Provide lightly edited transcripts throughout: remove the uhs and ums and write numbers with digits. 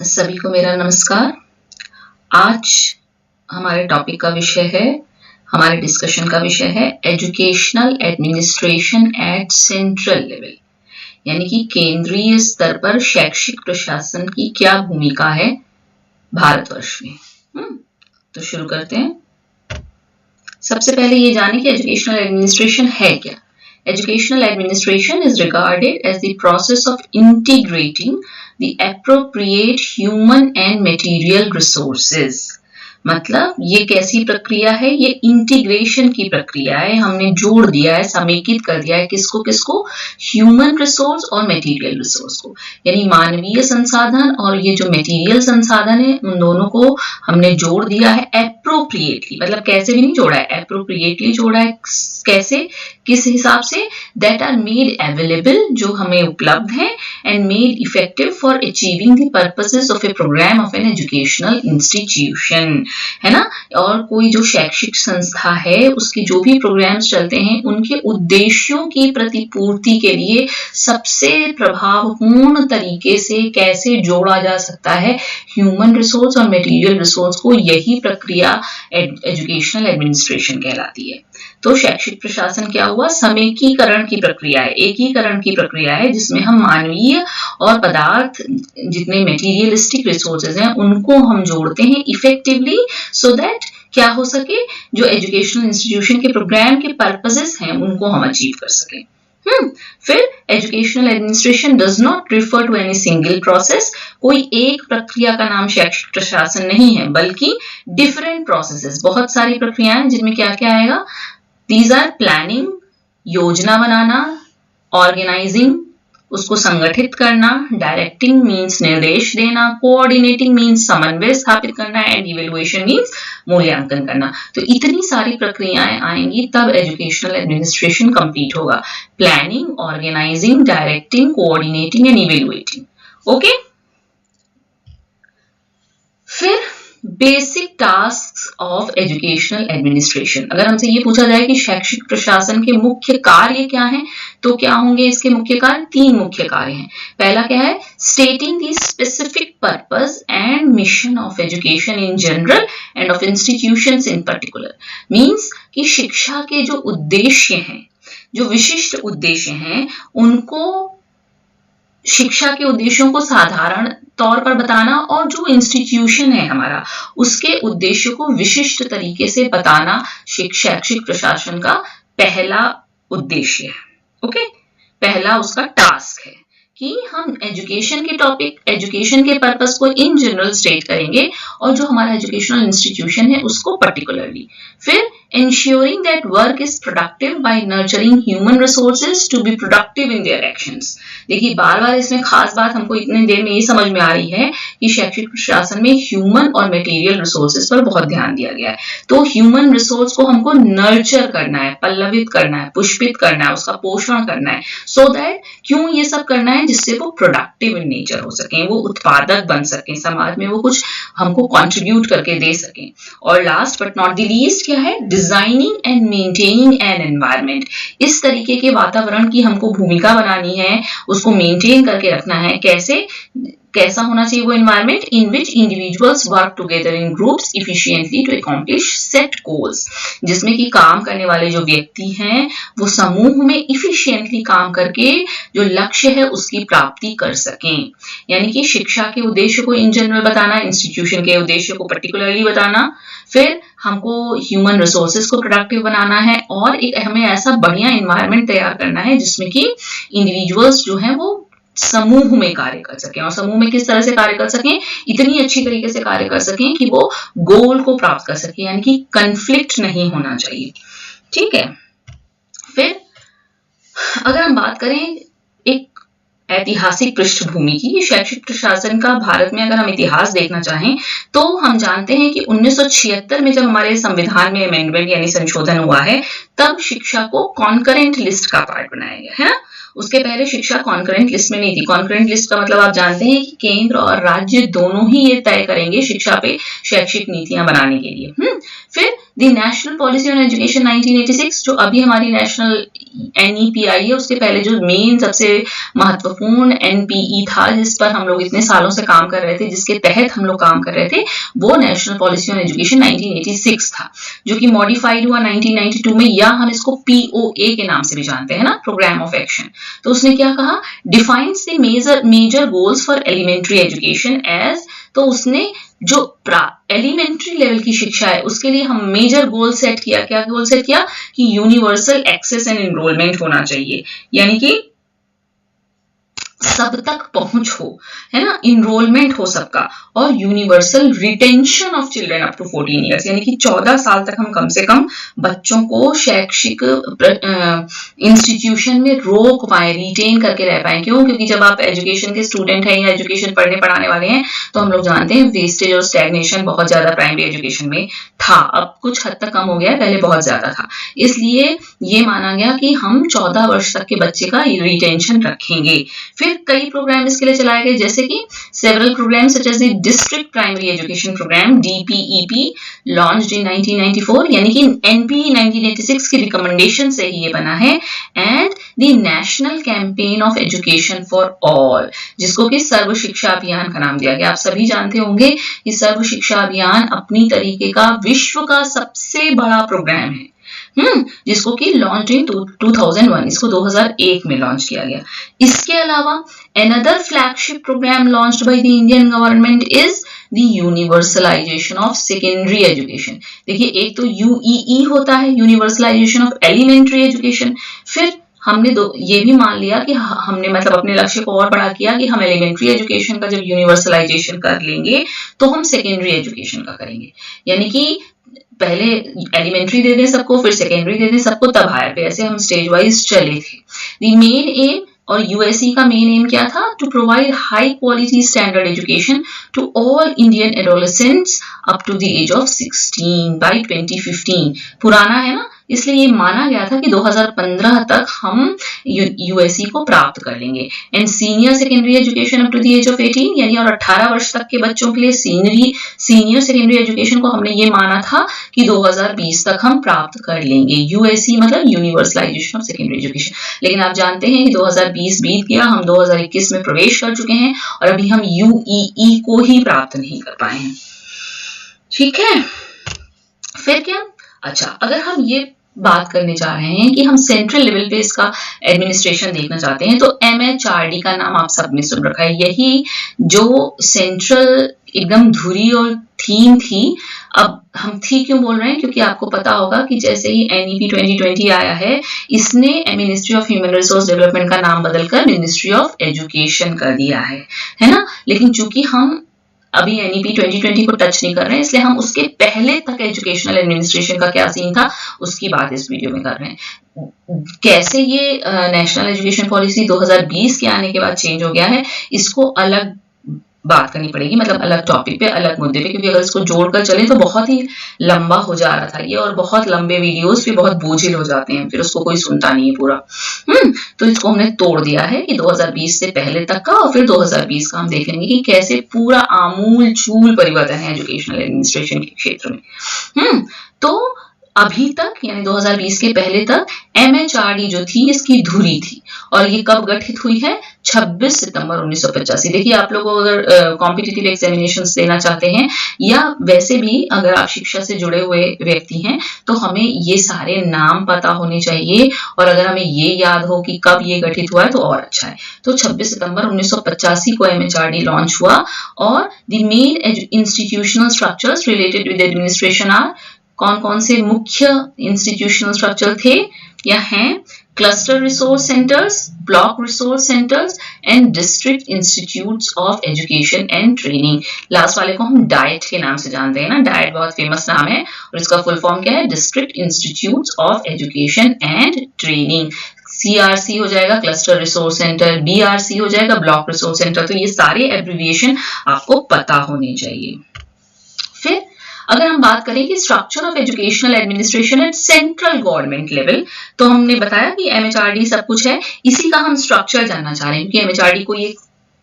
सभी को मेरा नमस्कार। आज हमारे टॉपिक का विषय है, हमारे डिस्कशन का विषय है educational administration at central level, यानी कि केंद्रीय स्तर पर शैक्षिक प्रशासन की क्या भूमिका है भारतवर्ष में। तो शुरू करते हैं। सबसे पहले ये जाने कि एजुकेशनल एडमिनिस्ट्रेशन है क्या। Educational administration is regarded as the process of integrating the appropriate human and material resources. मतलब ये कैसी प्रक्रिया है, ये इंटीग्रेशन की प्रक्रिया है। हमने जोड़ दिया है, समेकित कर दिया है किसको किसको, ह्यूमन रिसोर्स और मटेरियल रिसोर्स को, यानी मानवीय संसाधन और ये जो मटेरियल संसाधन है उन दोनों को हमने जोड़ दिया है एप्रोप्रिएटली। मतलब कैसे भी नहीं जोड़ा है, एप्रोप्रिएटली जोड़ा है। कैसे, किस हिसाब से, दैट आर मेड अवेलेबल, जो हमें उपलब्ध है, and made effective for achieving the purposes of a programme of an educational institution, है ना। और कोई जो शैक्षिक संस्था है उसके जो भी प्रोग्राम्स चलते हैं उनके उद्देश्यों की प्रतिपूर्ति के लिए सबसे प्रभावपूर्ण तरीके से कैसे जोड़ा जा सकता है ह्यूमन रिसोर्स और मटेरियल रिसोर्स को, यही प्रक्रिया एजुकेशनल एडमिनिस्ट्रेशन कहलाती है। तो शैक्षिक प्रशासन क्या हुआ, समेकीकरण की प्रक्रिया है, एकीकरण की प्रक्रिया है, जिसमें हम मानवीय और पदार्थ जितने मटेरियलिस्टिक रिसोर्सेज हैं उनको हम जोड़ते हैं इफेक्टिवली, सो दैट क्या हो सके, जो एजुकेशनल इंस्टीट्यूशन के प्रोग्राम के पर्पसेस हैं उनको हम अचीव कर सके। फिर educational administration does not refer to any single process, कोई एक प्रक्रिया का नाम शैक्षिक प्रशासन नहीं है, बल्कि डिफरेंट प्रोसेसेस, बहुत सारी प्रक्रियाएं, जिनमें क्या क्या आएगा। These are planning, योजना बनाना, ऑर्गेनाइजिंग, उसको संगठित करना, डायरेक्टिंग मीन्स निर्देश देना, कोऑर्डिनेटिंग मीन्स समन्वय स्थापित करना, एंड इवेल्युएशन मीन्स मूल्यांकन करना। तो इतनी सारी प्रक्रियाएं आएंगी तब एजुकेशनल एडमिनिस्ट्रेशन कंप्लीट होगा। Planning, organising, directing, coordinating and evaluating. Okay, फिर basic task of educational administration. अगर हमसे ये पूछा जाए कि शैक्षिक प्रशासन के मुख्य कार्य क्या हैं, तो क्या होंगे इसके मुख्य कार्य। 3 मुख्य कार्य हैं। पहला क्या है, stating the specific purpose and mission of education in general end of institutions in particular. Means कि शिक्षा के जो उद्देश्य हैं, जो विशिष्ट उद्देश्य हैं, उनको, शिक्षा के उद्देश्यों को साधारण तौर पर बताना, और जो इंस्टीट्यूशन है हमारा उसके उद्देश्यों को विशिष्ट तरीके से बताना शैक्षिक प्रशासन का पहला उद्देश्य है। ओके, पहला उसका टास्क है कि हम एजुकेशन के टॉपिक, एजुकेशन के पर्पस को इन जनरल स्टेट करेंगे और जो हमारा एजुकेशनल इंस्टीट्यूशन है उसको पर्टिकुलरली। फिर ensuring that work is productive by nurturing human resources to be productive in their actions। देखिए बार बार इसमें खास बात हमको इतनी देर में ये समझ में आ रही है कि शैक्षिक प्रशासन में ह्यूमन और मटेरियल रिसोर्सेज पर बहुत ध्यान दिया गया है। तो ह्यूमन रिसोर्स को हमको नर्चर करना है, पल्लवित करना है, पुष्पित करना है, उसका पोषण करना है, सो दैट, क्यों ये सब करना है, जिससे वो प्रोडक्टिव इन नेचर हो सके, वो उत्पादक बन सके, समाज में वो कुछ हमको कंट्रीब्यूट करके दे सके। और last but not the least क्या है, designing and maintaining an environment. इस तरीके के वातावरण की हमको भूमिका बनानी है, उसको मेंटेन करके रखना है। कैसा होना चाहिए वो environment, in which individuals work together in groups efficiently to accomplish set goals, जिसमें कि काम करने वाले जो व्यक्ति हैं वो समूह में इफिशिएंटली काम करके जो लक्ष्य है उसकी प्राप्ति कर सकें। यानी कि शिक्षा के उद्देश्य को इन जनरल बताना, इंस्टीट्यूशन के उद्देश्य को पर्टिकुलरली बताना, फिर हमको ह्यूमन रिसोर्सेज को प्रोडक्टिव बनाना है, और एक हमें ऐसा बढ़िया एनवायरनमेंट तैयार करना है जिसमें कि इंडिविजुअल्स जो हैं वो समूह में कार्य कर सकें, और समूह में किस तरह से कार्य कर सकें, इतनी अच्छी तरीके से कार्य कर सकें कि वो गोल को प्राप्त कर सकें, यानी कि कंफ्लिक्ट नहीं होना चाहिए। ठीक है, फिर अगर हम बात करें एक ऐतिहासिक पृष्ठभूमि की, शैक्षिक प्रशासन का भारत में अगर हम इतिहास देखना चाहें तो हम जानते हैं कि 1976 में जब हमारे संविधान में अमेंडमेंट यानी संशोधन हुआ है, तब शिक्षा को कॉन्करेंट लिस्ट का पार्ट बनाया गया है ना। उसके पहले शिक्षा कॉन्करेंट लिस्ट में नहीं थी। कॉन्करेंट लिस्ट का मतलब आप जानते हैं कि केंद्र और राज्य दोनों ही ये तय करेंगे शिक्षा पे शैक्षिक नीतियां बनाने के लिए। फिर the national policy on education 1986, जो अभी हमारी नेशनल NEPI है, उसके पहले जो मेन सबसे महत्वपूर्ण NPE था, जिस पर हम लोग इतने सालों से काम कर रहे थे, जिसके तहत हम लोग काम कर रहे थे, वो नेशनल पॉलिसी ऑन एजुकेशन 1986 था, जो कि मॉडिफाइड हुआ 1992 में, या हम इसको POA के नाम से भी जानते हैं ना, प्रोग्राम ऑफ एक्शन। तो उसने क्या कहा, defines the major goals for elementary education as, तो उसने जो एलिमेंट्री लेवल की शिक्षा है उसके लिए हम मेजर गोल सेट किया। क्या गोल सेट किया कि यूनिवर्सल एक्सेस एंड एनरोलमेंट होना चाहिए, यानी कि सब तक पहुंच हो, है ना, इनरोलमेंट हो सबका, और universal retention of children up to 14 years, यानी कि 14 साल तक हम कम से कम बच्चों को शैक्षिक इंस्टीट्यूशन में रोक पाए, रिटेन करके रह पाए। क्यों? क्योंकि जब आप एजुकेशन के स्टूडेंट हैं या एजुकेशन पढ़ाने वाले हैं, तो हम लोग जानते हैं वेस्टेज और स्टैग्नेशन बहुत ज्यादा प्राइमरी एजुकेशन में था। अब कुछ हद तक कम हो गया, पहले बहुत ज्यादा था। इसलिए ये माना गया कि हम 14 वर्ष तक के बच्चे का रिटेंशन रखेंगे। फिर कई प्रोग्राम इसके लिए चलाए गए, जैसे कि several programme such as the district primary education programme DPEP launched in 1994, यानी कि NPE 1986 की रिकमेंडेशन से ही ये बना है, and the national campaign of education for all, जिसको कि सर्व शिक्षा अभियान का नाम दिया गया। आप सभी जानते होंगे कि सर्व शिक्षा अभियान अपनी तरीके का विश्व का सबसे बड़ा प्रोग्राम है, जिसको कि लॉन्च इन 2001, इसको 2001 में लॉन्च किया गया। इसके अलावा another flagship programme launched by the Indian government is the universalisation of secondary education. देखिए, एक तो UEE होता है, यूनिवर्सलाइजेशन ऑफ एलिमेंट्री एजुकेशन, फिर हमने ये भी मान लिया कि हमने मतलब अपने लक्ष्य को और बड़ा किया कि हम एलिमेंट्री एजुकेशन का जब यूनिवर्सलाइजेशन कर लेंगे तो हम सेकेंडरी एजुकेशन का करेंगे, यानी कि पहले एलिमेंट्री दे दें सबको, फिर सेकेंडरी दे दें सबको, तब हायर पे, ऐसे हम स्टेज वाइज चले थे। द मेन एम, और USE का मेन एम क्या था, to provide high quality standard education to all Indian adolescents up to the age of 16 by 2015। पुराना है ना, इसलिए ये माना गया था कि 2015 तक हम USE को प्राप्त कर लेंगे। And senior secondary education up to the age of 18, यानी और 18 वर्ष तक के बच्चों के लिए सीनियर सेकेंडरी एजुकेशन को हमने ये माना था कि 2020 तक हम प्राप्त कर लेंगे। USE मतलब यूनिवर्सलाइजेशन ऑफ सेकेंडरी एजुकेशन। लेकिन आप जानते हैं कि 2020 बीत गया, हम 2021 में प्रवेश कर चुके हैं और अभी हम UEE को ही प्राप्त नहीं कर पाए हैं। ठीक है, फिर क्या? अच्छा, अगर हम ये बात करने जा रहे हैं कि हम सेंट्रल लेवल पे इसका एडमिनिस्ट्रेशन देखना चाहते हैं, तो MHRD का नाम आप सबने सुन रखा है। यही जो सेंट्रल एकदम धुरी और थीम थी। अब हम थी क्यों बोल रहे हैं? क्योंकि आपको पता होगा कि जैसे ही NEP 2020 आया है, इसने ministry of human resource development का नाम बदलकर मिनिस्ट्री ऑफ एजुकेशन कर दिया है ना। लेकिन चूंकि हम अभी NEP 2020 को टच नहीं कर रहे हैं, इसलिए हम उसके पहले तक एजुकेशनल एडमिनिस्ट्रेशन का क्या सीन था उसकी बात इस वीडियो में कर रहे हैं। कैसे ये नेशनल एजुकेशन पॉलिसी 2020 के आने के बाद चेंज हो गया है, इसको अलग बात करनी पड़ेगी, मतलब अलग टॉपिक पे, अलग मुद्दे पे, क्योंकि अगर इसको जोड़कर चले तो बहुत ही लंबा हो जा रहा था ये, और बहुत लंबे वीडियोस भी बहुत बोझिल हो जाते हैं, फिर उसको कोई सुनता नहीं है पूरा। तो इसको हमने तोड़ दिया है कि 2020 से पहले तक का, और फिर 2020 का हम देखेंगे कि कैसे पूरा आमूल चूल परिवर्तन है एजुकेशनल एडमिनिस्ट्रेशन के क्षेत्र में। तो अभी तक यानी 2020 के पहले तक MHRD जो थी इसकी धुरी थी, और ये कब गठित हुई है? 26 सितंबर 1985। देखिए, आप लोग अगर कॉम्पिटिटिव एग्जामिनेशंस देना चाहते हैं या वैसे भी अगर आप शिक्षा से जुड़े हुए व्यक्ति हैं, तो हमें ये सारे नाम पता होने चाहिए, और अगर हमें ये याद हो कि कब ये गठित हुआ है तो और अच्छा है। तो 26 सितंबर 1985 को MHRD लॉन्च हुआ, और the main institutional structures related with administration are, कौन कौन से मुख्य इंस्टीट्यूशनल स्ट्रक्चर थे या हैं? Cluster resource centres, block resource centres and district institutes of education and training. Last वाले को हम डाइट के नाम से जानते हैं ना, डाइट बहुत फेमस नाम है, और इसका फुल फॉर्म क्या है? District institutes of education and training. CRC हो जाएगा क्लस्टर रिसोर्स सेंटर, BRC हो जाएगा ब्लॉक रिसोर्स सेंटर। तो ये सारे एब्रिविएशन आपको पता होने चाहिए। फिर अगर हम बात करें कि structure of educational administration at central government level, तो हमने बताया कि MHRD सब कुछ है, इसी का हम स्ट्रक्चर जानना चाह रहे हैं, क्योंकि MHRD को ये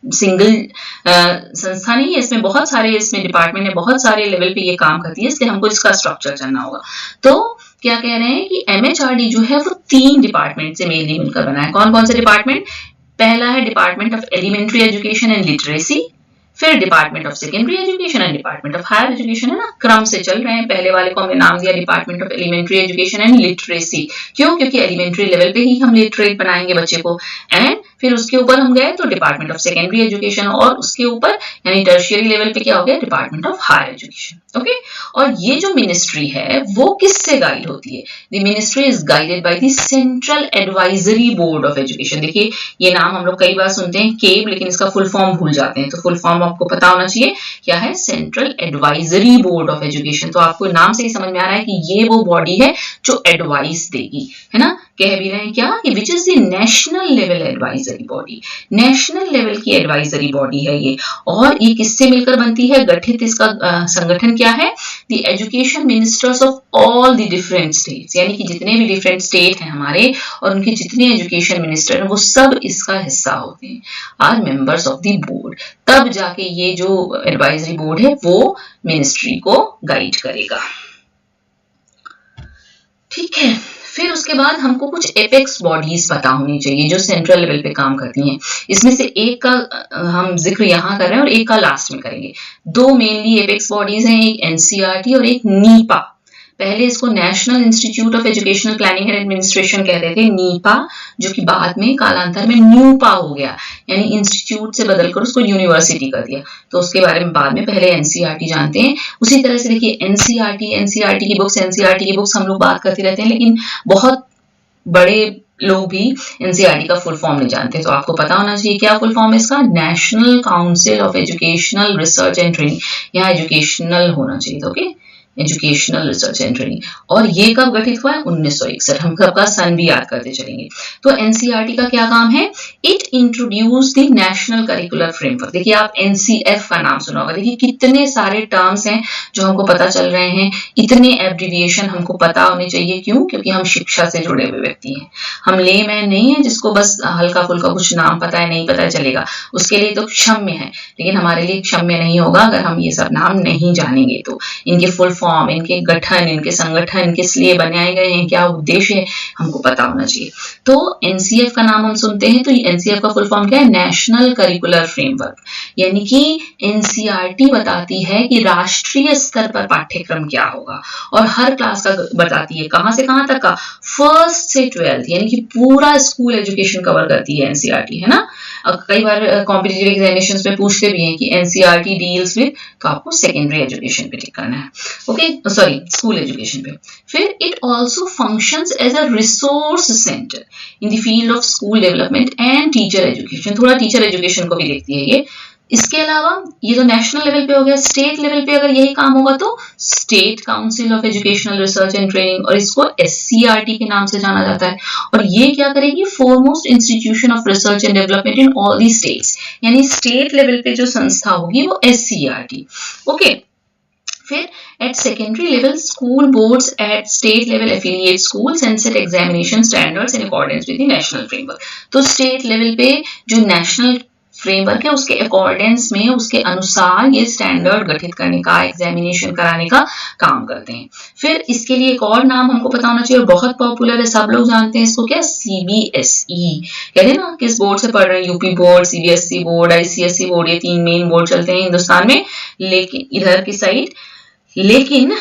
सिंगल संस्था नहीं है, इसमें बहुत सारे इसमें डिपार्टमेंट है, बहुत सारे लेवल पे ये काम करती है, इसलिए हमको इसका स्ट्रक्चर जानना होगा। तो क्या कह रहे हैं कि MHRD जो है वो 3 डिपार्टमेंट से मेनली मिलकर बना है। कौन कौन से डिपार्टमेंट? पहला है department of elementary education and literacy, फिर department of secondary education and department of higher education, है ना, क्रम से चल रहे हैं। पहले वाले को हमने नाम दिया department of elementary education and literacy. क्यों? क्योंकि एलिमेंट्री लेवल पे ही हम लिटरेट बनाएंगे बच्चे को। एंड फिर उसके ऊपर हम गए तो डिपार्टमेंट ऑफ सेकेंडरी एजुकेशन, और उसके ऊपर यानी टर्शियरी लेवल पे क्या हो गया? Department of higher education. Okay, और ये जो मिनिस्ट्री है वो किससे गाइड होती है? The ministry is guided by the central advisory board of education. देखिए ये नाम हम लोग कई बार सुनते हैं केब, लेकिन इसका फुल फॉर्म भूल जाते हैं, तो फुल फॉर्म आपको पता होना चाहिए क्या है? Central advisory board of education. तो आपको नाम से ही समझ में आ रहा है कि ये वो बॉडी है जो एडवाइस देगी, है ना। कह भी रहे हैं क्या कि which is the national level advisory body, national level की एडवाइजरी बॉडी है ये। और ये किससे मिलकर बनती है? गठित इसका संगठन क्या है? The education ministers of all the different states, यानी कि जितने भी डिफरेंट स्टेट हैं हमारे और उनके जितने एजुकेशन मिनिस्टर हैं वो सब इसका हिस्सा होते हैं, are members of the board. तब जाके ये जो एडवाइजरी बोर्ड है वो मिनिस्ट्री को गाइड करेगा। ठीक है, फिर उसके बाद हमको कुछ एपेक्स बॉडीज पता होनी चाहिए जो सेंट्रल लेवल पे काम करती हैं। इसमें से एक का हम जिक्र यहाँ कर रहे हैं और एक का लास्ट में करेंगे। 2 मेनली एपेक्स बॉडीज हैं, एक NCERT और एक नीपा। पहले इसको national institute of educational planning and administration कहते थे, नीपा, जो कि बाद में कालांतर में न्यूपा हो गया, यानी इंस्टीट्यूट से बदलकर उसको यूनिवर्सिटी कर दिया। तो उसके बारे में बाद में, पहले NCERT जानते हैं। उसी तरह से देखिए NCERT की बुक्स हम लोग बात करते रहते हैं, लेकिन बहुत बड़े लोग भी NCERT का फुल फॉर्म नहीं जानते, तो आपको पता होना चाहिए क्या फुल फॉर्म है इसका? National council of educational research and training. यहाँ एजुकेशनल होना चाहिए, okay, educational research and training. और ये कब गठित हुआ है? 1961। हम सबका सन भी याद करते चलेंगे। तो NCERT का क्या काम है? It introduce the national curricular framework. देखिए आप NCF का नाम सुना होगा। देखिए कितने सारे टर्म्स हैं जो हमको पता चल रहे हैं, इतने एब्रिविएशन हमको पता होने चाहिए। क्यों? क्योंकि हम शिक्षा से जुड़े हुए व्यक्ति हैं, हम लेमैन नहीं है जिसको बस हल्का फुल्का कुछ नाम पता है, नहीं पता चलेगा, उसके लिए तो क्षम्य है, लेकिन हमारे लिए क्षम्य नहीं होगा अगर हम ये सब नाम नहीं जानेंगे। तो इनके फुल फॉर्म, इनके गठन, इनके संगठन किस लिए बनाए गए हैं, क्या उद्देश्य है, हमको पता होना चाहिए। तो NCF का नाम हम सुनते हैं, तो NCF का फुल फॉर्म क्या है? National curricular framework. यानी कि NCERT बताती है कि राष्ट्रीय स्तर पर पाठ्यक्रम क्या होगा, और हर क्लास का बताती है, कहां से कहां तक का? 1st से 12th, यानी कि पूरा स्कूल एजुकेशन कवर करती है NCERT, है ना। कई बार कॉम्पिटिटिव एग्जामिनेशंस में पूछते भी हैं कि NCERT डील्स विद, तो आपको सेकेंडरी एजुकेशन पे टिक करना है, ओके, सॉरी स्कूल एजुकेशन पे। फिर it also functions as a resource centre in the field of school development and teacher education. थोड़ा टीचर एजुकेशन को भी देखती है ये। इसके अलावा ये तो नेशनल लेवल पे हो गया, स्टेट लेवल पे अगर यही काम होगा तो state council of educational research and training, और इसको SCERT के नाम से जाना जाता है। और ये क्या करेगी? Foremost institution of research and development in all the states, यानी स्टेट लेवल पे जो संस्था होगी वो SCERT, ओके। फिर at secondary level, school boards at state level affiliate schools and set examination standards in accordance with the national framework। तो state level पे जो national फ्रेमवर्क है उसके अकॉर्डेंस में, उसके अनुसार ये स्टैंडर्ड गठित करने का, एग्जामिनेशन कराने का काम करते हैं। फिर इसके लिए एक और नाम हमको पता होना चाहिए, बहुत पॉपुलर है, सब लोग जानते हैं इसको, क्या? CBSE। कहते हैं ना किस बोर्ड से पढ़ रहे हैं? UP board, CBSE board, ICSE board, ये 3 मेन बोर्ड चलते हैं हिंदुस्तान में, लेकिन इधर की साइड। लेकिन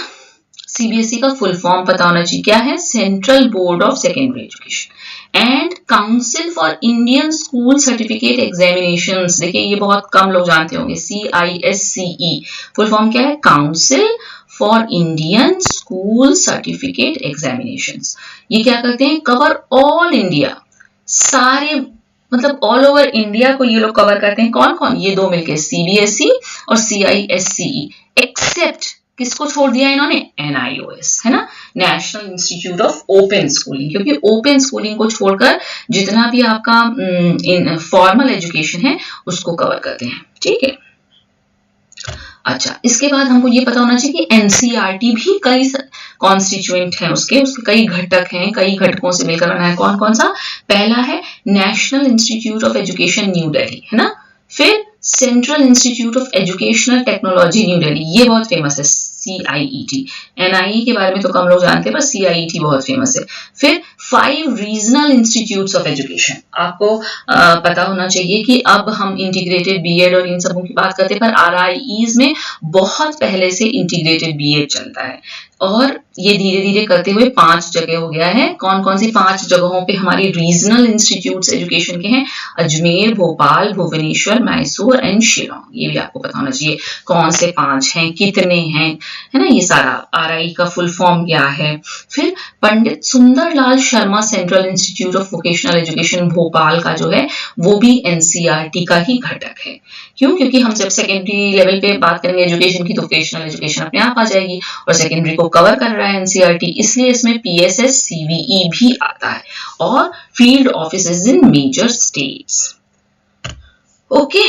CBSE का फुल फॉर्म पता होना चाहिए, क्या है? Central board of secondary education and council for Indian school certificate examinations. देखिए ये बहुत कम लोग जानते होंगे, CISCE फुल फॉर्म क्या है? Council for Indian school certificate examinations. ये क्या करते हैं? कवर ऑल इंडिया, सारे मतलब ऑल ओवर इंडिया को ये लोग कवर करते हैं। कौन कौन? ये 2 मिलके, CBSE और CISCE, एक्सेप्ट किसको छोड़ दिया इन्होंने? NIOS, है ना, national institute of open schooling, क्योंकि ओपन स्कूलिंग को छोड़कर जितना भी आपका फॉर्मल एजुकेशन है उसको कवर करते हैं, ठीक है। अच्छा, इसके बाद हमको ये पता होना चाहिए कि NCERT भी कई कॉन्स्टिट्यूएंट हैं, उसके कई घटक हैं, कई घटकों से मिलकर बना है। कौन कौन सा? पहला है national institute of education new Delhi, है ना, फिर central institute of educational technology new Delhi, ये बहुत फेमस है, CIET। NIE के बारे में तो कम लोग जानते हैं, पर CIET बहुत फेमस है। फिर 5 रीजनल इंस्टीट्यूट्स ऑफ एजुकेशन, आपको पता होना चाहिए कि अब हम इंटीग्रेटेड बीएड और इन सबों की बात करते हैं, पर RIEs में बहुत पहले से इंटीग्रेटेड बीएड चलता है और ये धीरे धीरे करते हुए 5 जगह हो गया है। कौन कौन सी 5 जगहों पे हमारी रीजनल इंस्टीट्यूट्स एजुकेशन के हैं? अजमेर, भोपाल, भुवनेश्वर, मैसूर एंड शिलोंग। ये भी आपको पता होना चाहिए कौन से 5 हैं, कितने हैं, है ना, ये सारा। RI का फुल फॉर्म क्या है? फिर Pandit Sundarlal Sharma central institute of vocational education Bhopal का जो है वो भी NCERT का ही घटक है। क्यों? क्योंकि हम जब सेकेंडरी लेवल पे बात करेंगे एजुकेशन की तो वोकेशनल एजुकेशन अपने आप आ जाएगी और सेकेंडरी को कवर कर रहा है NCERT, इसलिए इसमें PSS CVE भी आता है और फील्ड ऑफिसेज इन मेजर स्टेट्स। ओके,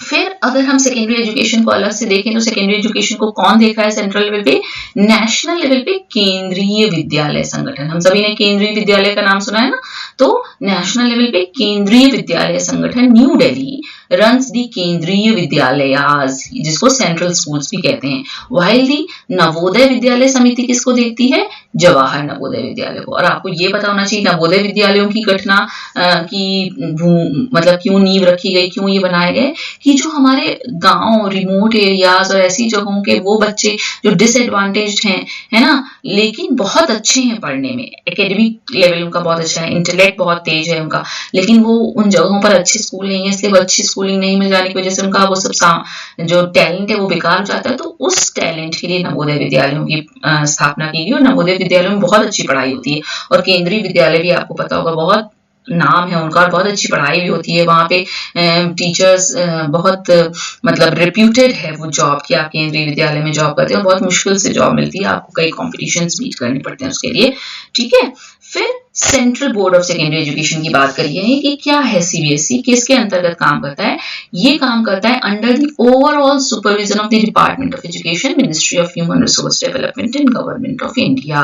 फिर अगर हम सेकेंडरी एजुकेशन को अलग से देखें तो सेकेंडरी एजुकेशन को कौन देखा है सेंट्रल लेवल पे? नेशनल लेवल पे केंद्रीय विद्यालय संगठन। हम सभी ने केंद्रीय विद्यालय का नाम सुना है ना, तो नेशनल लेवल पे केंद्रीय विद्यालय संगठन न्यू दिल्ली रन्स दी केंद्रीय विद्यालयाज, जिसको सेंट्रल स्कूल्स भी कहते हैं, वाइल दी नवोदय विद्यालय समिति किसको देखती है? जवाहर नवोदय विद्यालय को। और आपको ये पता होना चाहिए नवोदय विद्यालयों की घटना की मतलब क्यों नींव रखी गई, क्यों ये बनाए गए, कि जो हमारे गांव, रिमोट एरियाज और ऐसी जगहों के वो बच्चे जो डिसएडवांटेज्ड हैं, है ना, लेकिन बहुत अच्छे हैं पढ़ने में, एकेडमिक लेवल उनका बहुत अच्छा है, इंटेलेक्ट बहुत तेज है उनका, लेकिन वो उन जगहों पर अच्छे स्कूल नहीं है, इसलिए वो अच्छी स्कूलिंग नहीं मिल जाने की वजह से उनका वो सब जो टैलेंट है वो बेकार हो जाता है। तो उस टैलेंट के लिए नवोदय विद्यालयों की स्थापना की गई और नवोदय विद्यालयों में बहुत अच्छी पढ़ाई होती है। और केंद्रीय विद्यालय भी आपको पता होगा, बहुत नाम है उनका और बहुत अच्छी पढ़ाई भी होती है वहां पे। टीचर्स बहुत मतलब रेप्यूटेड है वो जॉब कि आप केंद्रीय विद्यालय में जॉब करते हैं और बहुत मुश्किल से जॉब मिलती है, आपको कई कॉम्पिटिशन्स बीट करने पड़ते हैं उसके लिए, ठीक है। फिर central board of secondary education की बात करिए कि क्या है CBSE, किसके अंतर्गत काम करता है? ये काम करता है under the overall supervision of the department of education, ministry of human resource development and government of India.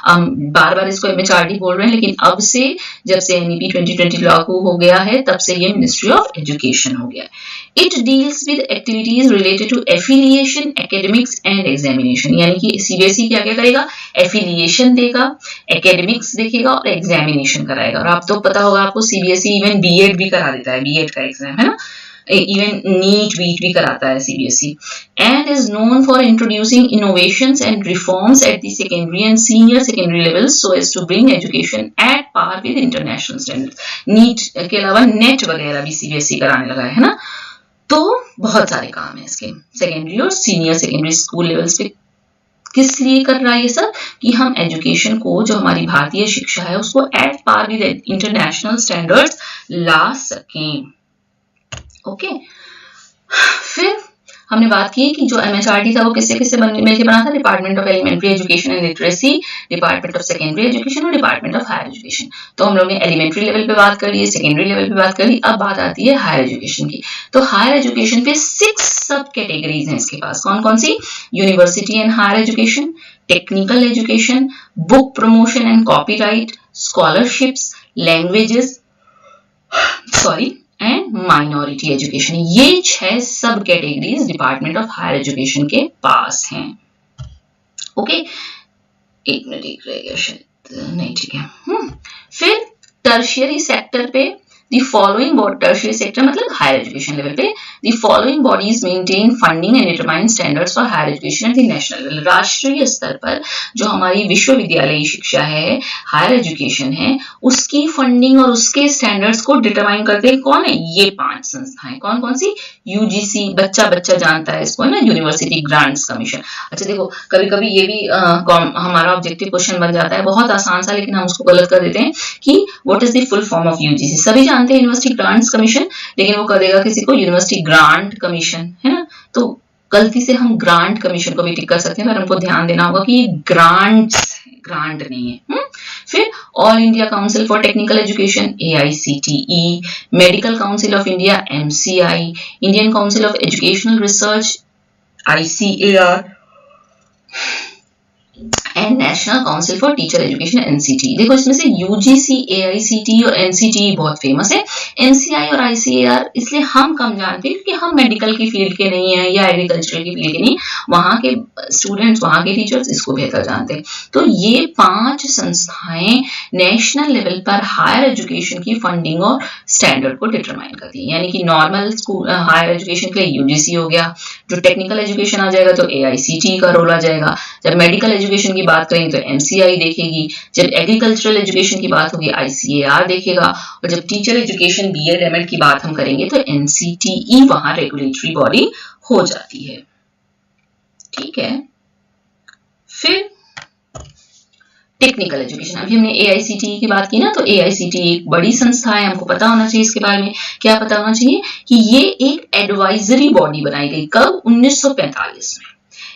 बार बार इसको MHRD बोल रहे हैं, लेकिन अब से जब से NEP 2020 लागू हो गया है तब से ये मिनिस्ट्री ऑफ एजुकेशन हो गया है। It deals with activities related to affiliation, academics and examination। यानी कि CBSE क्या क्या करेगा? एफिलिएशन देगा, एकेडमिक्स देखेगा और एग्जामिनेशन कराएगा। और आप तो पता होगा आपको CBSE इवन BEd भी करा देता है, BEd का एग्जाम, है ना, इवन नीट वीट भी कराता है CBSE, and is known for introducing innovations and reforms at the secondary and senior secondary levels so as to bring education at par with international standards। NEET के अलावा net वगैरह भी CBSE कराने लगा है ना। तो बहुत सारे काम है इसके सेकेंडरी और सीनियर सेकेंडरी स्कूल लेवल्स पे। किस लिए कर रहा है ये सब? कि हम एजुकेशन को, जो हमारी भारतीय शिक्षा है, उसको at par with international standards ला सकें। ओके, फिर हमने बात की कि जो MHRD था वो किससे किससे मिलकर बना था? Department of elementary education and literacy, department of secondary education और डिपार्टमेंट ऑफ हायर एजुकेशन। तो हम लोग ने एलिमेंट्री लेवल पे बात कर ली, सेकेंडरी लेवल पे बात कर ली, अब बात आती है हायर एजुकेशन की। तो हायर एजुकेशन पे 6 सब कैटेगरीज हैं इसके पास। कौन कौन सी? University and higher education, technical education, book promotion and copyright, scholarships, languages and minority education. ये 6 सब categories department of higher education के पास हैं। ओके, एक मिनट एक रह गया शायद, नहीं ठीक है। फिर टर्शियरी सेक्टर पे the following body, tertiary sector मतलब higher education level पे the following bodies maintain funding and determine standards for higher education at the national level। राष्ट्रीय स्तर पर जो हमारी विश्वविद्यालयी शिक्षा है, हायर एजुकेशन है, उसकी फंडिंग और उसके स्टैंडर्ड्स को डिटरमाइन करते हैं कौन है? ये 5 संस्थाएं। कौन कौन सी? UGC, बच्चा जानता है इसको, है ना, यूनिवर्सिटी ग्रांट्स कमीशन। अच्छा देखो, कभी कभी ये भी हमारा ऑब्जेक्टिव क्वेश्चन बन जाता है, बहुत आसान सा, लेकिन हम उसको गलत कर देते हैं कि what is the full form of UGC। सभी जानते हैं यूनिवर्सिटी ग्रांट्स कमीशन, लेकिन वो कर देगा किसी को यूनिवर्सिटी ग्रांट कमीशन, है ना। तो गलती से हम ग्रांट कमीशन को भी टिक कर सकते हैं, पर हमको ध्यान देना होगा कि ग्रांट्स, ग्रांट नहीं है। फिर all India council for technical education AICTE, medical council of India MCI, Indian council of educational research ICAR, and national council for teacher education NCT. देखो इसमें से यूजीसी, एआईसीटी और एनसीटी बहुत फेमस है। NCI और आईसीएआर इसलिए हम कम जानते हैं क्योंकि हम मेडिकल की फील्ड के नहीं है या एग्रीकल्चर की फील्ड के नहीं, वहां के स्टूडेंट्स, वहां के टीचर्स इसको बेहतर जानते हैं। तो ये 5 संस्थाएं नेशनल लेवल पर हायर एजुकेशन की फंडिंग और स्टैंडर्ड को डिटरमाइन करती है। यानी कि नॉर्मल स्कूल हायर एजुकेशन के लिए यूजीसी हो गया, जो टेक्निकल एजुकेशन आ जाएगा तो एआईसीटी का रोल आ जाएगा, जब मेडिकल एजुकेशन की बात करेंगे तो एमसीआई देखेगी, जब एग्रीकल्चरल एजुकेशन की बात होगी आईसीएआर देखेगा, और जब टीचर एजुकेशन बीएड एमएड की बात हम करेंगे तो एनसीटीई वहां रेगुलेटरी बॉडी हो जाती है। ठीक है, फिर टेक्निकल एजुकेशन, अभी हमने एआईसीटीई की बात की ना, तो एआईसीटीई एक बड़ी संस्था है, हमको पता होना चाहिए इसके बारे में। क्या पता होना चाहिए कि ये एक एडवाइजरी बॉडी बनाई गई कब, 1945 में।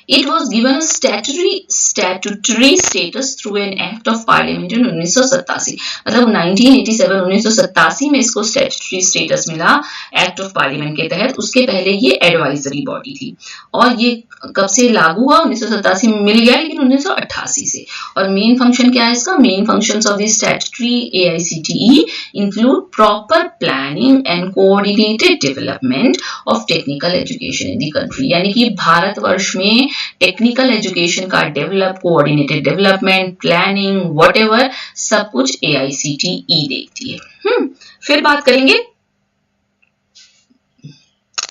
It was given a statutory status through an act of parliament in 1987, मतलब 1987 में इसको statutory status मिला एक्ट ऑफ पार्लियामेंट के तहत। उसके पहले ये एडवाइजरी बॉडी थी, और ये कब से लागू हुआ, 1987 में मिल गया, लेकिन 1988 से। और मेन फंक्शन क्या है इसका, main functions of the statutory AICTE include proper planning and coordinated development of technical education in the country. यानी कि भारतवर्ष में टेक्निकल एजुकेशन का develop, coordinated development, planning, whatever, सब कुछ एआईसीटीई देखती है। फिर बात करेंगे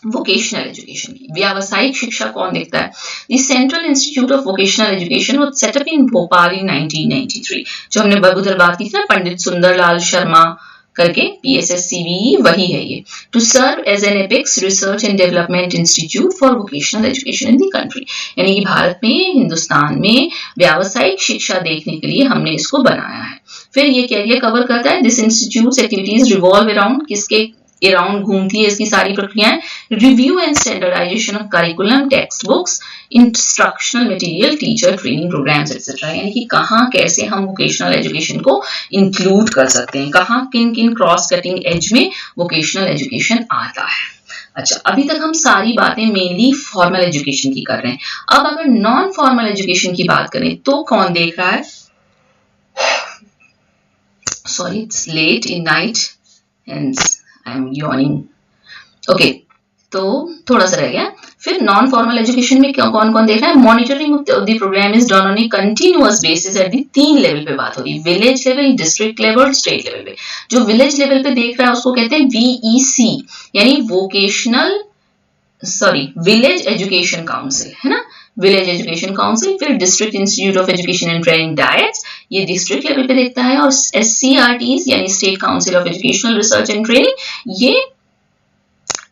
वोकेशनल एजुकेशन की। व्यावसायिक शिक्षा कौन देखता है? The central institute of vocational education was set up in Bhopal in 1993। जो हमने उधर बात की थी ना, पंडित सुंदरलाल शर्मा करके, PSSCBE वही है ये। To serve as an apex research and development institute for vocational education in the country. यानी कि भारत में, हिंदुस्तान में व्यावसायिक शिक्षा देखने के लिए हमने इसको बनाया है। फिर ये क्या ये कवर करता है, this institute activities revolve around, किसके अराउंड घूमती है इसकी सारी प्रक्रियाएं, review and standardisation of curriculum, text books, instructional material, teacher training programmes etcetera. यानी कि कहाँ कैसे हम वोकेशनल एजुकेशन को इंक्लूड कर सकते हैं, कहाँ किन किन क्रॉस कटिंग एज में वोकेशनल एजुकेशन आता है। अच्छा, अभी तक हम सारी बातें मेनली फॉर्मल एजुकेशन की कर रहे हैं। अब अगर नॉन फॉर्मल एजुकेशन की बात करें तो कौन देख रहा है? Sorry, it's late in night and I am yawning. Okay, तो थोड़ा सा रह गया। फिर नॉन फॉर्मल एजुकेशन में कौन कौन देख रहा है? Monitoring of the programme is done on a continuous basis at the 3 level पे बात हो रही है, विलेज लेवल, डिस्ट्रिक्ट लेवल और स्टेट लेवल पे। जो विलेज लेवल पे देख रहा है उसको कहते हैं VEC, यानी विलेज एजुकेशन काउंसिल, है ना, विलेज एजुकेशन काउंसिल। फिर district institute of education and training diets, ये डिस्ट्रिक्ट लेवल पे देखता है। और SCRTs यानी state council of educational research and training, ये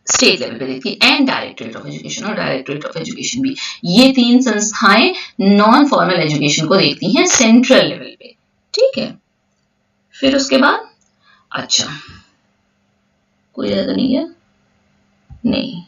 स्टेट लेवल पे देखती है। एंड डायरेक्टरेट ऑफ एजुकेशन और डायरेक्टरेट ऑफ एजुकेशन भी, ये 3 संस्थाएं नॉन फॉर्मल एजुकेशन को देखती हैं सेंट्रल लेवल पे। ठीक है, फिर उसके बाद अच्छा कोई ज्यादा नहीं है, नहीं,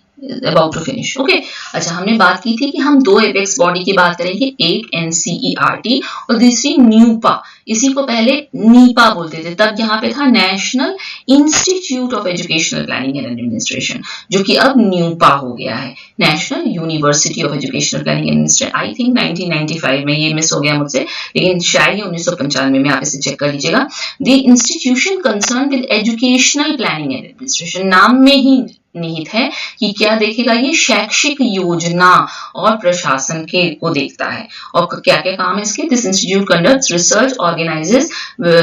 about to finish. Okay. अच्छा, हमने बात की थी कि हम 2 एपेक्स बॉडी की बात करेंगे, एक NCERT और दूसरी न्यूपा। इसी को पहले नीपा बोलते थे, तब यहाँ पे था national institute of educational planning and administration, जो कि अब न्यूपा हो गया है, national university of educational planning and administration. I think 1995 में, ये मिस हो गया मुझसे, लेकिन शायद 1995 में, आप इसे चेक कर लीजिएगा। The institution concern with educational planning and administration, नाम में ही निहित है कि क्या देखेगा, ये शैक्षिक योजना और प्रशासन के को देखता है। और क्या क्या काम है इसके? This institute conducts research, organises,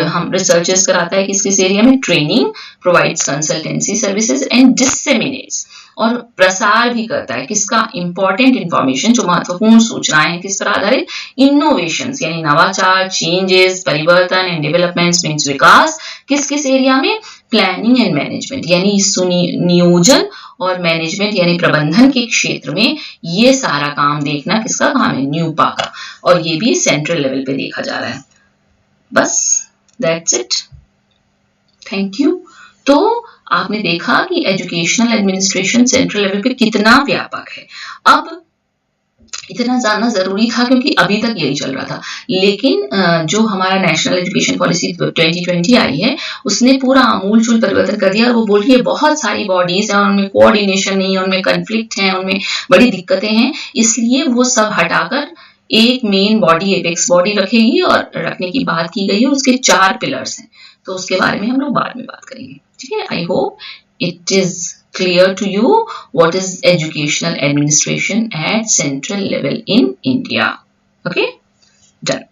हम रिसर्चेस कराता है किस एरिया में, training, provides consultancy services and disseminates, और प्रसार भी करता है किसका, इंपॉर्टेंट इंफॉर्मेशन, जो महत्वपूर्ण सूचनाएं हैं किस पर आधारित, इनोवेशंस यानी नवाचार, चेंजेस, परिवर्तन एंड डेवलपमेंट्स मींस विकास, किस किस एरिया में, प्लानिंग एंड मैनेजमेंट यानी नियोजन और मैनेजमेंट यानी प्रबंधन के क्षेत्र में। ये सारा काम देखना किसका काम है, न्यूपा का, और ये भी सेंट्रल लेवल पे देखा जा रहा है। बस दैट्स इट, थैंक यू। तो आपने देखा कि एजुकेशनल एडमिनिस्ट्रेशन सेंट्रल लेवल पे कितना व्यापक है। अब इतना जानना जरूरी था क्योंकि अभी तक यही चल रहा था, लेकिन जो हमारा नेशनल एजुकेशन पॉलिसी 2020 आई है उसने पूरा आमूलचूल परिवर्तन कर दिया। और वो बोल रही है बहुत सारी बॉडीज हैं, उनमें कोऑर्डिनेशन नहीं है, उनमें कन्फ्लिक्ट है, उनमें बड़ी दिक्कतें हैं, इसलिए वो सब हटाकर एक मेन बॉडी एपेक्स बॉडी रखेगी और रखने की बात की गई है, उसके 4 पिलर्स हैं, तो उसके बारे में हम लोग बाद में बात करेंगे, ठीक है। I hope it is clear to you what is educational administration at central level in India. Okay, done.